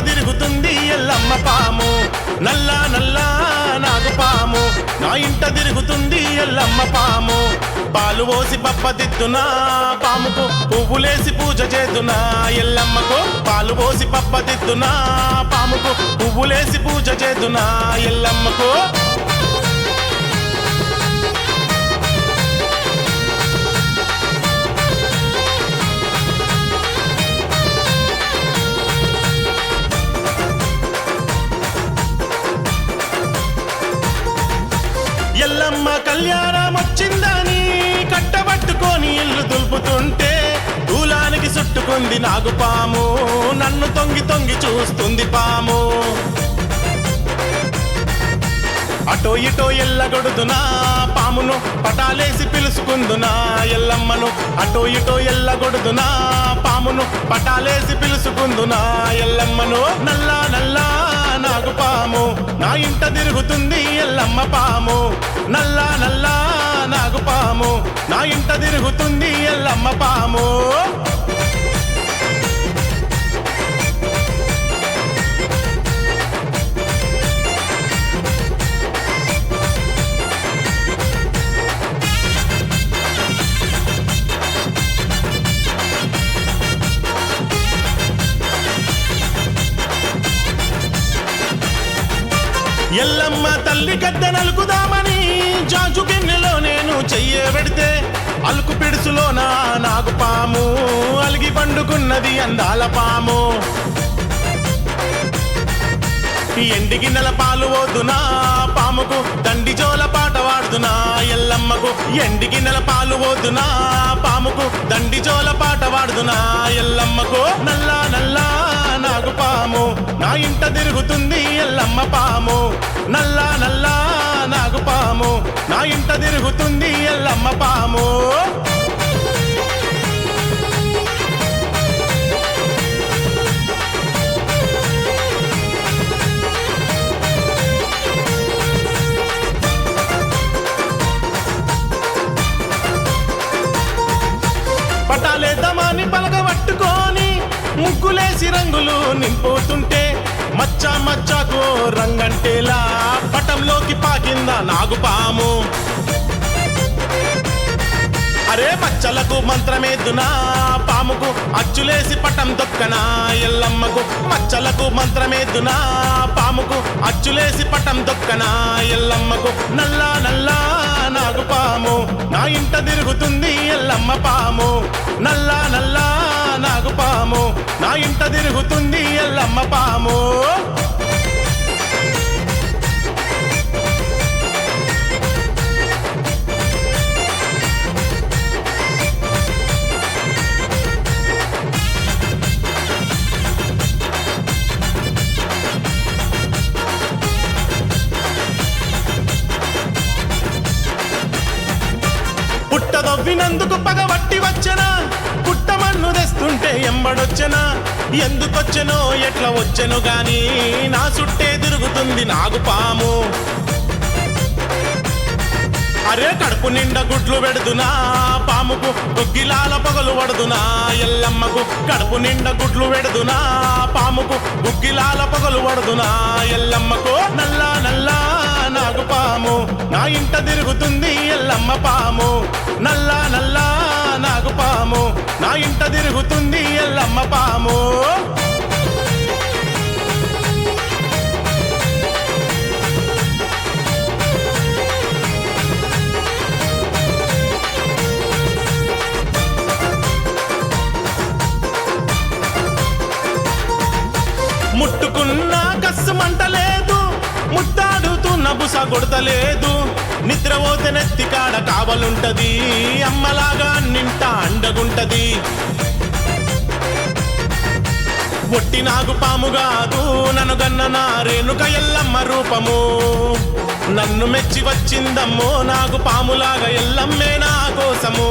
తిరుగుతుంది ఎల్లమ్మ పాము నల్ల నల్ల నాగుపాము నా ఇంట తిరుగుతుంది ఎల్లమ్మ పాము పాలు పోసి పప్పదిద్దునా పాముకు పువ్వులేసి పూజ చేతునా ఎల్లమ్మకు పాలు పోసి పప్పదిద్దునా పాముకు పువ్వులేసి పూజ చేతునా ఎల్లమ్మకు ఎల్లమ్మ కళ్యాణం వచ్చిందని కట్టబట్టుకొని ఇల్లు దులుపుతుంటే దూలానికి చుట్టుకుంది నాగుపాము నన్ను తొంగి తొంగి చూస్తుంది పాము అటో ఇటో ఎల్లగొడుదునా పామును పటాలేసి పిలుచుకుందునా ఎల్లమ్మను అటో ఇటో ఎల్లగొడుదునా పామును పటాలేసి పిలుచుకుందునా ఎల్లమ్మను నల్ల నల్ల నాగుపాము నా ఇంట తిరుగుతుంది ఎల్లమ్మ పాము నల్ల నల్ల నాగుపాము నా ఇంట తిరుగుతుంది ఎల్లమ్మ పాము ఎల్లమ్మ తల్లి గద్ద నలుకుదామని జాజు గిన్నెలో నేను చెయ్యే పెడితే అలుకు పిడుసులోన నాగుపాము అలిగి పండుకున్నది అందాల పాము ఎండి గిన్నెల పాలు పోదునా పాముకు దండి జోల పాట వాడుదునా ఎల్లమ్మకు ఎండి గిన్నెల పాలు పోదునా పాముకు దండి జోల పాట వాడుదునా ఎల్లమ్మకు నల్ల నల్ల నాగుపాము నా ఇంట తిరుగుతుంది ఎల్లమ్మ పాము నల్ల నల్ల నాగుపాము నా ఇంట తిరుగుతుంది ఎల్లమ్మ పాము పటాలేద్దామని పలకబట్టుకొని ముగ్గులేసి రంగులు నింపుతుంటే మచ్చ మచ్చకు రంగంటేలా పటంలోకి పాకిందా నాగుపాము అరే మచ్చలకు మంత్రమేద్దునా పాముకు అచ్చులేసి పటం దొక్కనా ఎల్లమ్మకు మచ్చలకు మంత్రమేద్దునా పాముకు అచ్చులేసి పటం దొక్కనా ఎల్లమ్మకు నల్ల నల్ల నాగుపాము నా ఇంట తిరుగుతుంది ఎల్లమ్మ పాము నల్ల నల్ల నాగుపాము నా ఇంట తిరుగుతుంది ఎల్లమ్మ పాము పుట్టదొవ్వినందుకు పగబట్టి వచ్చనా పుట్టమన్ను తెస్తుంటే ఎంబడొచ్చనా ఎందుకొచ్చనో ఎట్లా వచ్చెను గాని నా చుట్టే తిరుగుతుంది నాగుపాము అరే కడుపు నిండా గుడ్లు పెడుదునా పాముకు గుగ్గిలాల పొగలు పడుదునా ఎల్లమ్మకు కడుపు నిండా గుడ్లు పెడుదునా పాముకు గుగ్గిలాల పొగలు పడుదునా ఎల్లమ్మకు నల్ల నల్ల నాగుపాము నా ఇంట తిరుగుతుంది ఎల్లమ్మ పాము నల్ల నల్ల నాగుపాము నా ఇంట తిరుగుతుంది ఎల్లమ్మ పాము ముట్టుకున్నా కస్సు మంటలేదు ముట్టాడుతున్న బుస కొడతలేదు నిద్రపోతే నెత్తి కాడ కావలుంటది అమ్మలాగా నింట అండగుంటది ఒట్టి నాగుపాము కాదు నన్ను గన్న నా రేణుక ఎల్లమ్మ రూపము నన్ను మెచ్చి వచ్చిందమ్మో నాగుపాములాగా ఎల్లమ్మే నా కోసము